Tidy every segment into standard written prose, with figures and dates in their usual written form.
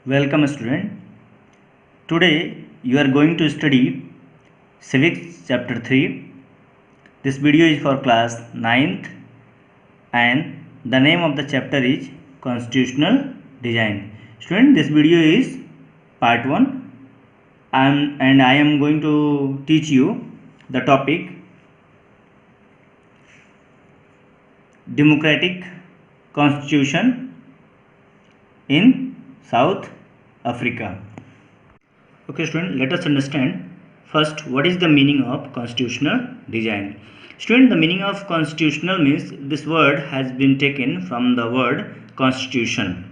Welcome student. Today you are going to study Civics chapter 3. This video is for class 9th and the name of the chapter is Constitutional Design. Student, this video is part 1 and I am going to teach you the topic Democratic Constitution in South Africa. Okay student, let us understand first what is the meaning of constitutional design. Student, the meaning of constitutional means this word has been taken from the word constitution.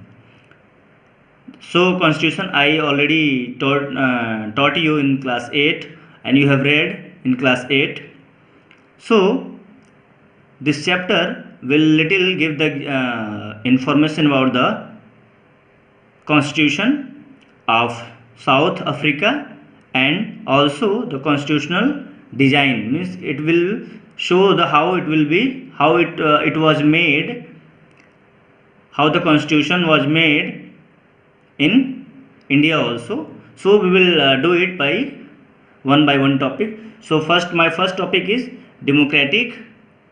So constitution I already taught you in class 8 and you have read in class 8. So this chapter will little give the information about the constitution of South Africa and also the constitutional design, means it will show the how it will be, how it was made, how the constitution was made in India also. So we will do it by one topic. So my first topic is democratic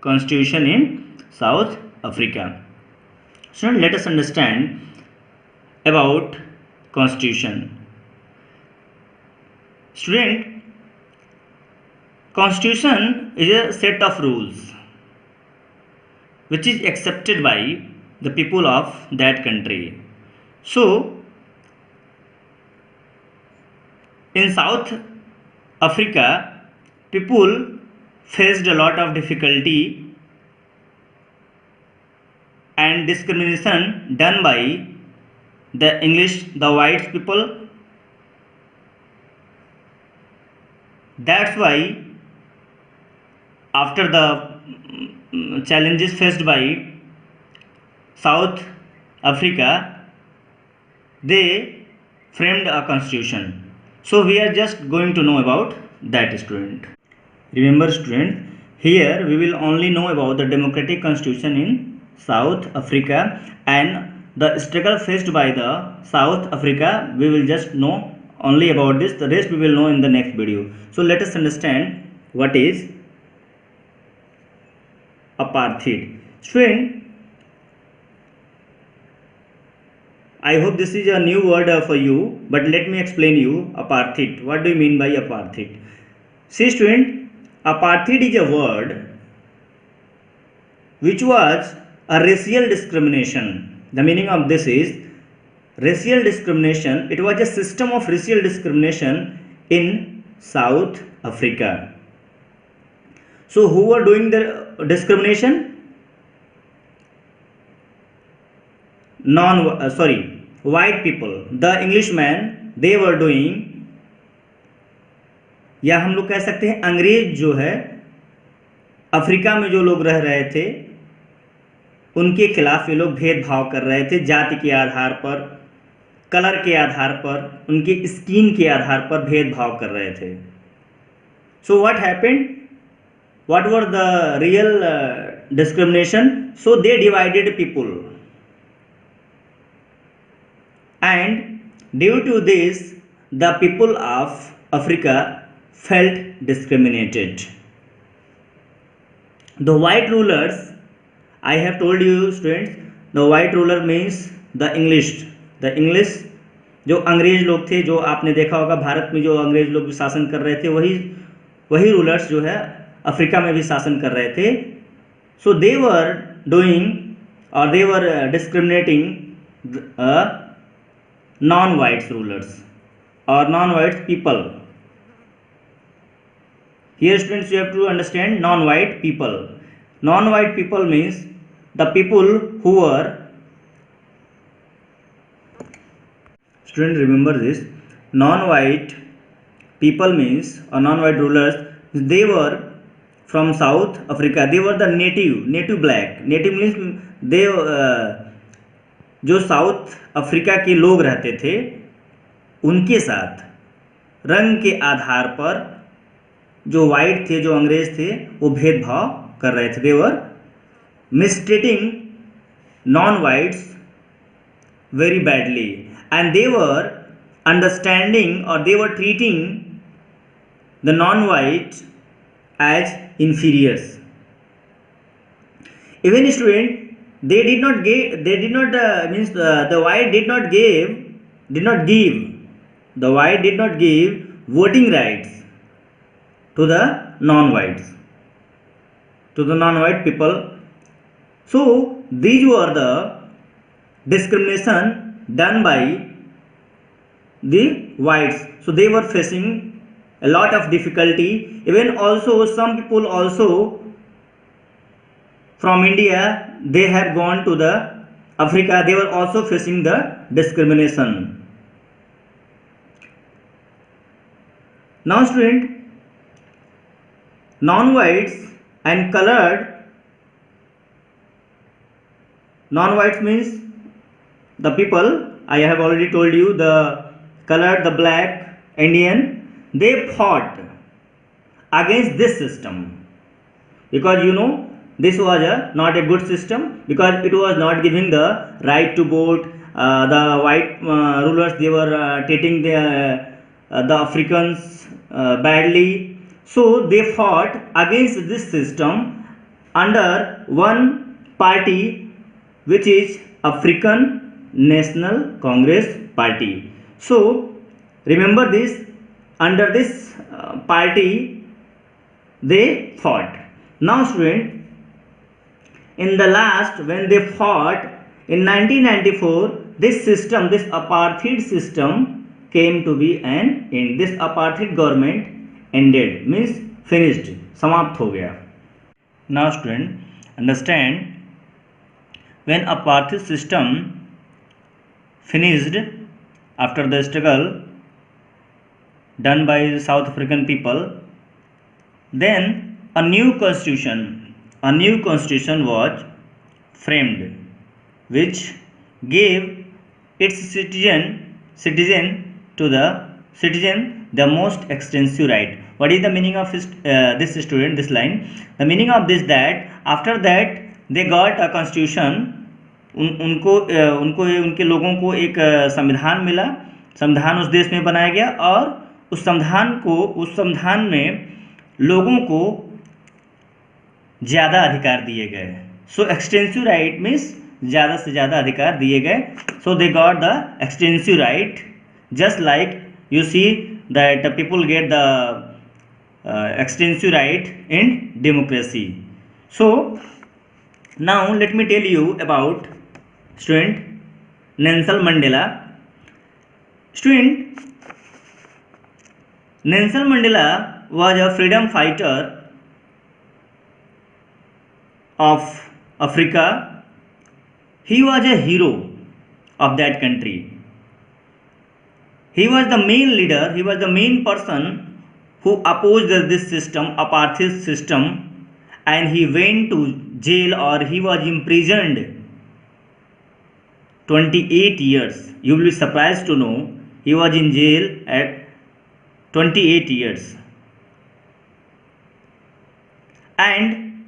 constitution in South Africa. So let us understand about constitution. Student, constitution is a set of rules which is accepted by the people of that country. So in South Africa, people faced a lot of difficulty and discrimination done by the white people. That's why after the challenges faced by South Africa, they framed a constitution. So we are just going to know about that, student. Remember student, here we will only know about the democratic constitution in South Africa and the struggle faced by the South Africa. We will just know only about this, the rest we will know in the next video. So let us understand what is apartheid. Student, I hope this is a new word for you, but let me explain you apartheid. What do you mean by apartheid? See student, apartheid is a word which was a racial discrimination. The meaning of this is racial discrimination. It was a system of racial discrimination in South Africa. So who were doing the discrimination? White people. The Englishman, they were doing, या हम लोग कह सकते हैं अंग्रेज जो है Africa में जो लोग रह रहे थे उनके खिलाफ ये लोग भेदभाव कर रहे थे, जाति के आधार पर, कलर के आधार पर, उनके स्किन के आधार पर भेदभाव कर रहे थे. So what happened, what were the real discrimination? So they divided people and due to this the people of Africa felt discriminated. The white rulers, I have told you students, the white ruler means the English जो अंग्रेज लोग थे, जो आपने देखा होगा भारत में जो अंग्रेज लोग शासन कर रहे थे, वही रूलर्स जो है अफ्रीका में भी शासन कर रहे थे. सो दे वर डूइंग और दे वर discriminating non-white rulers or non-white people. Here students, you have to understand non-white people. Non-white people means the people who were, student remember this, non-white people means or non-white rulers, they were from South Africa. They were the native black. Native means they जो south Africa के लोग रहते थे उनके साथ रंग के आधार पर जो वाइट थे, जो अंग्रेज थे, वो भेदभाव कर रहे थे. दे वर mistreating non-whites very badly and they were understanding or they were treating the non-white as inferiors. Even student, they did not give, they did not means the white did not give, the white did not give voting rights to the non-whites, to the non-white people. So these were the discrimination done by the whites. So they were facing a lot of difficulty. Even also some people also from India, they have gone to the Africa, they were also facing the discrimination. Now student, non-whites and colored, non-whites means the people, I have already told you, the colored, the black, Indian, they fought against this system, because this was not a good system, because it was not giving the right to vote. The white rulers, they were treating the Africans badly. So they fought against this system under one party, which is African National Congress Party. So remember this, under this party they fought. Now student, in the last, when they fought in 1994, this system, this apartheid system came to be an end. This apartheid government ended, means finished, समाप्त हो गया. Now student, understand, when apartheid system finished after the struggle done by the South African people, then a new constitution was framed, which gave its citizen the most extensive right. What is the meaning of this student, this line? The meaning of this, that after that they got a constitution, उनके लोगों को एक संविधान मिला, संविधान उस देश में बनाया गया, और उस संविधान में लोगों को ज़्यादा अधिकार दिए गए. सो एक्सटेंसिव राइट मीन्स ज़्यादा से ज़्यादा अधिकार दिए गए. So they got the extensive right, just like you see that people get the extensive right in democracy. So now let me tell you about student Nelson Mandela. Student, Nelson Mandela was a freedom fighter of Africa. He was a hero of that country. He was the main leader, he was the main person who opposed this system, apartheid system, and he went to jail, or he was imprisoned 28 years. You will be surprised to know he was in jail at 28 years. And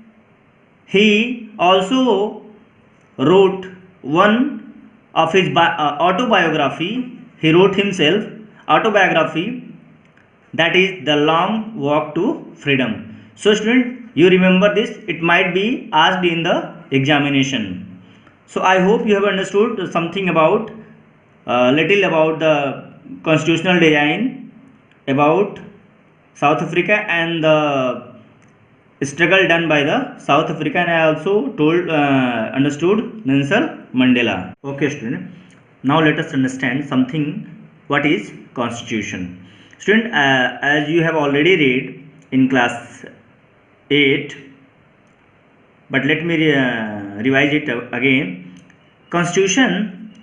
he also wrote one of his autobiography. He wrote himself autobiography, that is The Long Walk to Freedom. So student, you remember this, it might be asked in the examination. So I hope you have understood something about little about the constitutional design, about South Africa and the struggle done by the South Africa, and I also understood Nelson Mandela. Okay student, now let us understand something, what is constitution. Student, as you have already read in class 8, but let me revise it again. Constitution,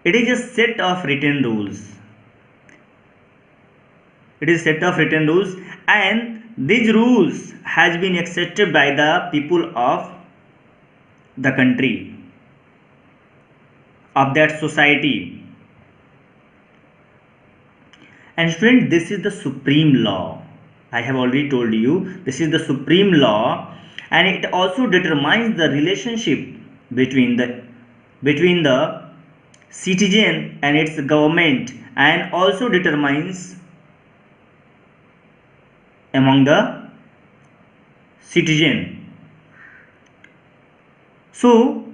it is a set of written rules. It is a set of written rules, and these rules has been accepted by the people of the country, of that society. And student, this is the supreme law. I have already told you, this is the supreme law, and it also determines the relationship between the citizen and its government, and also determines among the citizen. So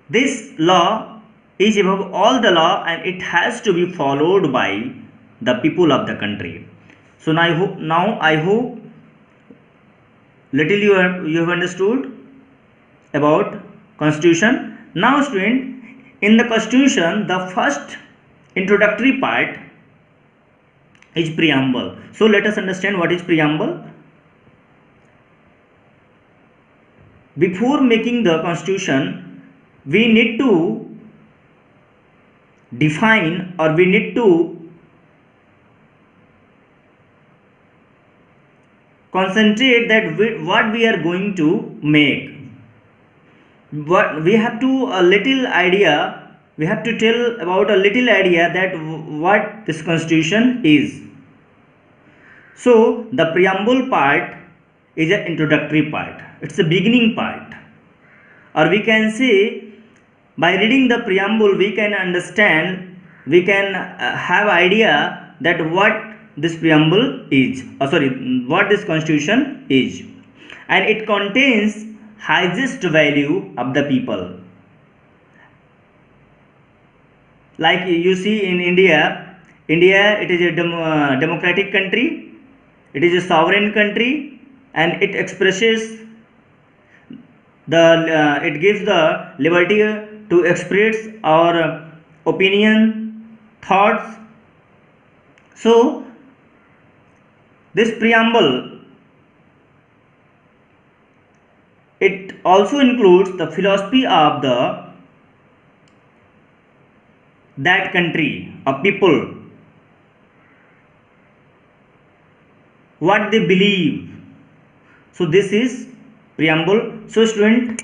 this law is above all the law, and it has to be followed by the people of the country. So now I hope little you have understood about constitution. Now student, in the constitution, the first introductory part is preamble. So let us understand what is preamble. Before making the constitution, we need to define, or we need to concentrate that what we are going to make. What we have to a little idea, we have to tell about a little idea that what this constitution is. So the preamble part is an introductory part, it's the beginning part, or we can say by reading the preamble we can understand, we can have idea that what this preamble is, what this constitution is, and it contains highest value of the people. Like you see in India, it is a democratic country, it is a sovereign country, and it expresses the it gives the liberty to express our opinion, thoughts. So this preamble, it also includes the philosophy of that country, of people, what they believe. So this is preamble. So student,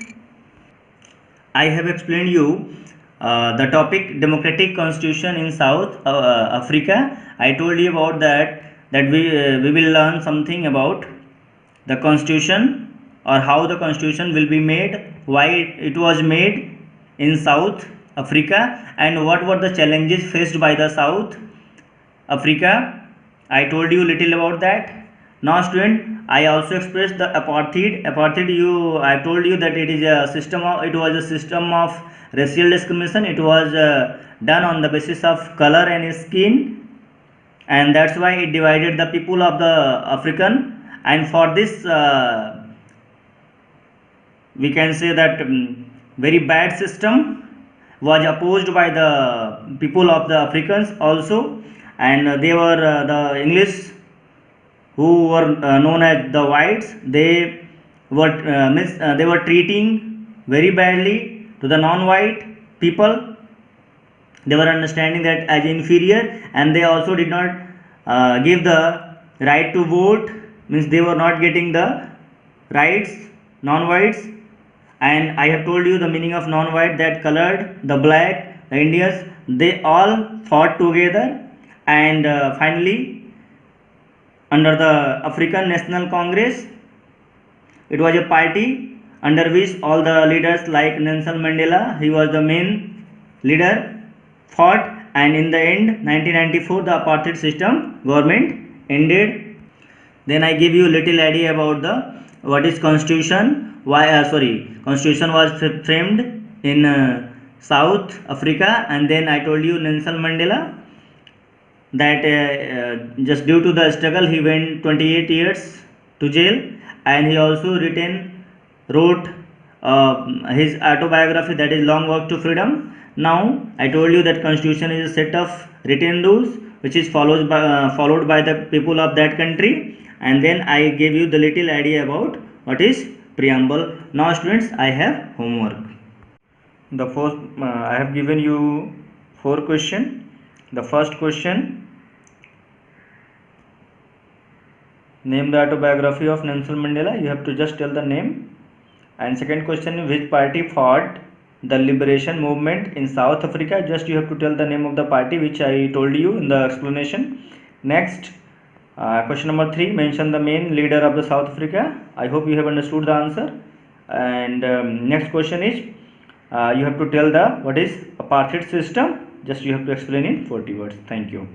I have explained you the topic democratic constitution in South Africa. I told you about that we will learn something about the constitution, or how the constitution will be made, why it was made in South Africa, and what were the challenges faced by the South Africa. I told you little about that. Now student, I also expressed the apartheid. I told you that it is a system of, it was a system of racial discrimination. It was done on the basis of color and skin, and that's why it divided the people of the African. And for this we can say that very bad system was opposed by the people of the Africans also, and they were the English, who were known as the whites. They were treating very badly to the non-white people. They were understanding that as inferior, and they also did not give the right to vote, means they were not getting the rights, non-whites. And I have told you the meaning of non-white, that colored, the black, the Indians, they all fought together, and finally under the African National Congress, it was a party under which all the leaders like Nelson Mandela, he was the main leader, fought, and in the end 1994 the apartheid system government ended. Then I give you little idea about the what is constitution, why constitution was framed in South Africa. And then I told you Nelson Mandela, that just due to the struggle he went 28 years to jail, and he also wrote his autobiography, that is Long Walk to Freedom. Now I told you that constitution is a set of written rules which is followed by the people of that country. And then I gave you the little idea about what is preamble. Now students, I have homework. The first I have given you 4 questions. The first question, name the autobiography of Nelson Mandela. You have to just tell the name. And second question, which party fought the liberation movement in South Africa? Just you have to tell the name of the party, which I told you in the explanation. Next, question number 3, mention the main leader of the South Africa. I hope you have understood the answer. And next question is, you have to tell the what is apartheid system. Just you have to explain in 40 words. Thank you.